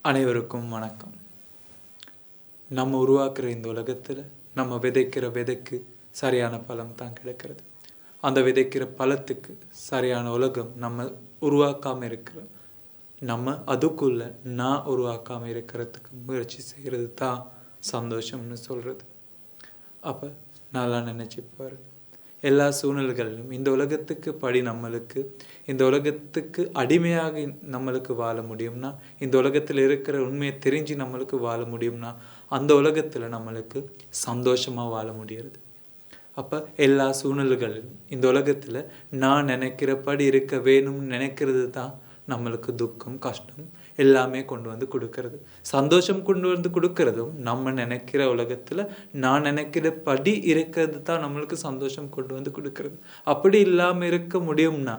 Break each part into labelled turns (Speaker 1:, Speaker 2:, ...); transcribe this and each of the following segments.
Speaker 1: அனைவருக்கும் வணக்கம். நம்ம உருவாக்குற இந்த உலகத்தில் நம்ம விதைக்கிற விதைக்கு சரியான பலம் தான் கிடைக்கிறது. அந்த விதைக்கிற பழத்துக்கு சரியான உலகம் நம்ம உருவாக்காமல் இருக்கிற நம்ம அதுக்குள்ள நான் உருவாக்காமல் இருக்கிறதுக்கு முயற்சி செய்கிறது தான் சந்தோஷம்னு சொல்கிறது. அப்போ நல்லா நினச்சி பாரு, எல்லா சூழ்நிலைகளிலும் இந்த உலகத்துக்கு படி நம்மளுக்கு இந்த உலகத்துக்கு அடிமையாக நம்மளுக்கு வாழ முடியும்னா, இந்த உலகத்தில் இருக்கிற உண்மையை தெரிஞ்சு நம்மளுக்கு வாழ முடியும்னா, அந்த உலகத்தில் நம்மளுக்கு சந்தோஷமாக வாழ முடியாது. அப்போ எல்லா சூழ்நிலைகளிலும் இந்த உலகத்தில் நான் நினைக்கிறபடி இருக்க வேணும்னு நினைக்கிறது தான் நம்மளுக்கு துக்கம், கஷ்டம் எல்லாமே கொண்டு வந்து கொடுக்கறது. சந்தோஷம் கொண்டு வந்து கொடுக்கறதும் நம்ம நினைக்கிற உலகத்தில் நான் நினைக்கிறபடி இருக்கிறது தான் நம்மளுக்கு சந்தோஷம் கொண்டு வந்து கொடுக்கறது. அப்படி இல்லாமல் இருக்க முடியும்னா,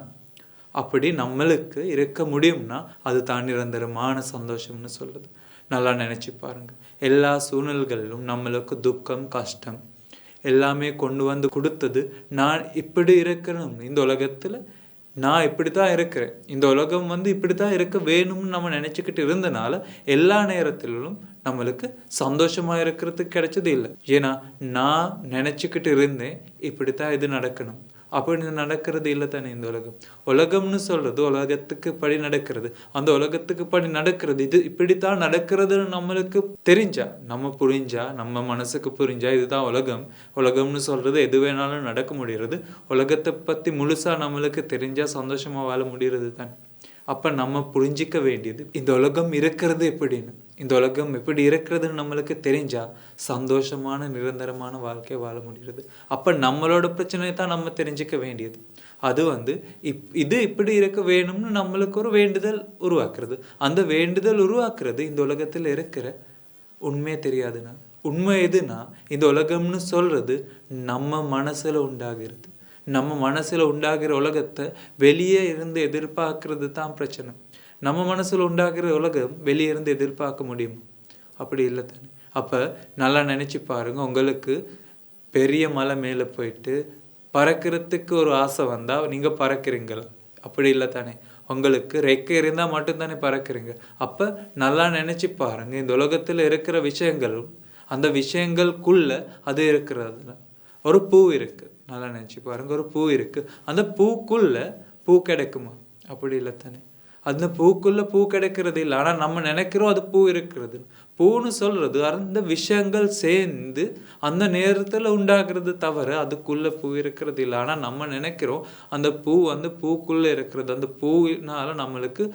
Speaker 1: அப்படி நம்மளுக்கு இருக்க முடியும்னா அது தான் நிரந்தரமான சந்தோஷம்னு சொல்லுது. நல்லா நினச்சி பாருங்கள். எல்லா சூழ்நிலைகளிலும் நம்மளுக்கு துக்கம், கஷ்டம் எல்லாமே கொண்டு வந்து கொடுத்தது நான் இப்படி இருக்கணும், இந்த உலகத்தில் நான் இப்படி தான் இருக்கிறேன், இந்த உலகம் இப்படி தான் இருக்க வேணும்னு நம்ம நினச்சிக்கிட்டு இருந்தனால எல்லா நேரத்திலும் நம்மளுக்கு சந்தோஷமாக இருக்கிறதுக்கு கிடைச்சது இல்லை. ஏன்னா நான் நினச்சிக்கிட்டு இருந்தேன் இப்படி தான் இது நடக்கணும், அப்படி நடக்கிறது இல்லை தானே. இந்த உலகம்னு சொல்கிறது உலகத்துக்கு படி நடக்கிறது. அந்த உலகத்துக்கு படி நடக்கிறது இது இப்படித்தான் நடக்கிறதுன்னு நம்மளுக்கு தெரிஞ்சா, நம்ம புரிஞ்சா, நம்ம மனசுக்கு புரிஞ்சா இதுதான் உலகம்னு சொல்கிறது எது வேணாலும் நடக்க முடிகிறது. உலகத்தை பற்றி முழுசாக நம்மளுக்கு தெரிஞ்சா சந்தோஷமாக வாழ முடிகிறது தானே. அப்போ நம்ம புரிஞ்சிக்க வேண்டியது இந்த உலகம் இருக்கிறது எப்படின்னு, இந்த உலகம் எப்படி இருக்கிறதுன்னு நம்மளுக்கு தெரிஞ்சால் சந்தோஷமான நிரந்தரமான வாழ்க்கையை வாழ முடிகிறது. அப்போ நம்மளோட பிரச்சனையை தான் நம்ம தெரிஞ்சிக்க வேண்டியது. அது இது இப்படி இருக்க வேணும்னு நம்மளுக்கு ஒரு வேண்டுதல் உருவாக்குறது. அந்த வேண்டுதல் உருவாக்குறது இந்த உலகத்தில் இருக்கிற உண்மையே தெரியாதுன்னா. உண்மை எதுனா இந்த உலகம்னு சொல்கிறது நம்ம மனசில் உண்டாகிறது. நம்ம மனசில் உண்டாகிற உலகத்தை வெளியே இருந்து எதிர்பார்க்கறது தான் பிரச்சனை. நம்ம மனசில் உண்டாகிற உலகம் வெளியே இருந்து எதிர்பார்க்க முடியுமா? அப்படி இல்லை தானே. அப்போ நல்லா நினச்சி பாருங்கள், உங்களுக்கு பெரிய மலை மேலே போயிட்டு பறக்கிறதுக்கு ஒரு ஆசை வந்தால் நீங்கள் பறக்கிறீங்களா? அப்படி இல்லை தானே. உங்களுக்கு ரெக்கை இருந்தால் மட்டும்தானே பறக்கிறீங்க. அப்போ நல்லா நினச்சி பாருங்கள், இந்த உலகத்தில் இருக்கிற விஷயங்களும் அந்த விஷயங்களுக்குள்ளே அது இருக்கிறது. ஒரு பூ இருக்குது, நல்லா நினச்சி பாருங்கள், ஒரு பூ இருக்குது. அந்த பூக்குள்ளே பூ கிடைக்குமா? அப்படி இல்லை தானே. அந்த பூக்குள்ளே பூ கிடைக்கிறது இல்லை. ஆனால் நம்ம நினைக்கிறோம் அது பூ இருக்கிறது. பூன்னு சொல்கிறது அந்த விஷயங்கள் சேர்ந்து அந்த நேரத்தில் உண்டாகிறது தவிர அதுக்குள்ளே பூ இருக்கிறது இல்லை. ஆனால் நம்ம நினைக்கிறோம் அந்த பூ பூக்குள்ளே இருக்கிறது. அந்த பூவினால் நம்மளுக்கு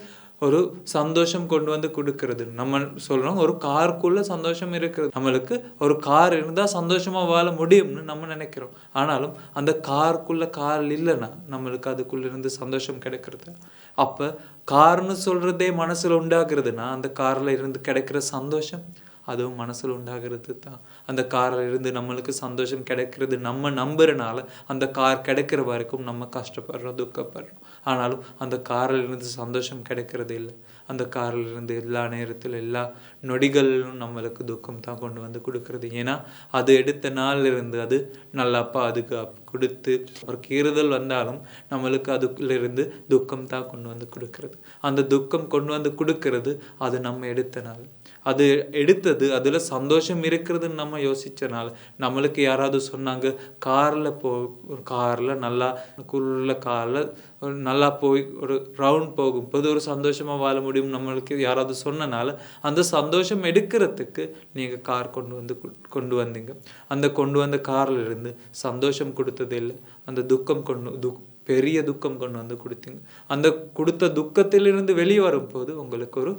Speaker 1: ஒரு சந்தோஷம் கொண்டு வந்து கொடுக்கறது. நம்ம சொல்கிறோம் ஒரு காருக்குள்ளே சந்தோஷம் இருக்கிறது. நம்மளுக்கு ஒரு கார் இருந்தால் சந்தோஷமாக வாழ முடியும்னு நம்ம நினைக்கிறோம். ஆனாலும் அந்த காருக்குள்ளே கார் இல்லைன்னா நம்மளுக்கு அதுக்குள்ளேருந்து சந்தோஷம் கிடைக்கிறது. அப்போ கார்னு சொல்கிறதே மனசில் உண்டாகிறதுனா அந்த காரில் இருந்து கிடைக்கிற சந்தோஷம் அதுவும் மனசில் உண்டாகிறது தான். அந்த காரில் இருந்து நம்மளுக்கு சந்தோஷம் கிடைக்கிறது நம்ம நம்புறனால அந்த கார் கிடைக்கிற வரைக்கும் நம்ம கஷ்டப்படுறோம், துக்கப்படுறோம். ஆனாலும் அந்த காரில் இருந்து சந்தோஷம் கிடைக்கிறது இல்லை. அந்த காரில் இருந்து எல்லா நேரத்தில் எல்லா நொடிகளிலும் நம்மளுக்கு துக்கம் தான் கொண்டு வந்து கொடுக்கறது. ஏன்னா அது எடுத்த நாளில் இருந்து அது நல்லா பாதுகாப்பு கொடுத்து ஒரு கீறுதல் வந்தாலும் நம்மளுக்கு அதுக்குள்ளிருந்து துக்கம் தான் கொண்டு வந்து கொடுக்கறது. அந்த துக்கம் கொண்டு வந்து கொடுக்கறது அது நம்ம எடுத்த நாள். அது எடுத்தது அதில் சந்தோஷம் இருக்கிறதுன்னு நம்ம யோசித்தனால. நம்மளுக்கு யாராவது சொன்னாங்க காரில் நல்லா குள்ள காரில் நல்லா போய் ஒரு ரவுண்ட் போகும்போது ஒரு சந்தோஷமாக வாழ முடியும் நம்மளுக்கு யாராவது சொன்னனால அந்த சந்தோஷம் எடுக்கிறதுக்கு நீங்கள் கார் கொண்டு வந்தீங்க. அந்த கொண்டு வந்த காரில் இருந்து சந்தோஷம் கொடுத்தது இல்லை, அந்த துக்கம் பெரிய துக்கம் கொண்டு வந்து கொடுத்தீங்க. அந்த கொடுத்த துக்கத்திலிருந்து வெளியே வரும்போது உங்களுக்கு ஒரு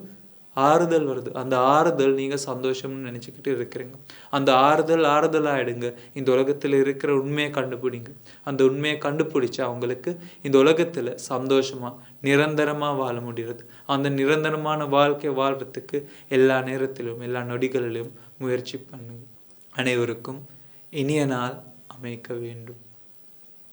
Speaker 1: ஆறுதல் வருது. அந்த ஆறுதல் நீங்கள் சந்தோஷம்னு நினச்சிக்கிட்டு இருக்கிறீங்க. அந்த ஆறுதலாகிடுங்க. இந்த உலகத்தில் இருக்கிற உண்மையை கண்டுபிடிங்க. அந்த உண்மையை கண்டுபிடிச்சா அவங்களுக்கு இந்த உலகத்தில் சந்தோஷமாக நிரந்தரமாக வாழ முடிகிறது. அந்த நிரந்தரமான வாழ்க்கை வாழ்கிறதுக்கு எல்லா நேரத்திலும் எல்லா நொடிகளிலும் முயற்சி பண்ணுங்க. அனைவருக்கும் இனிய நாள் அமைக்க வேண்டும்.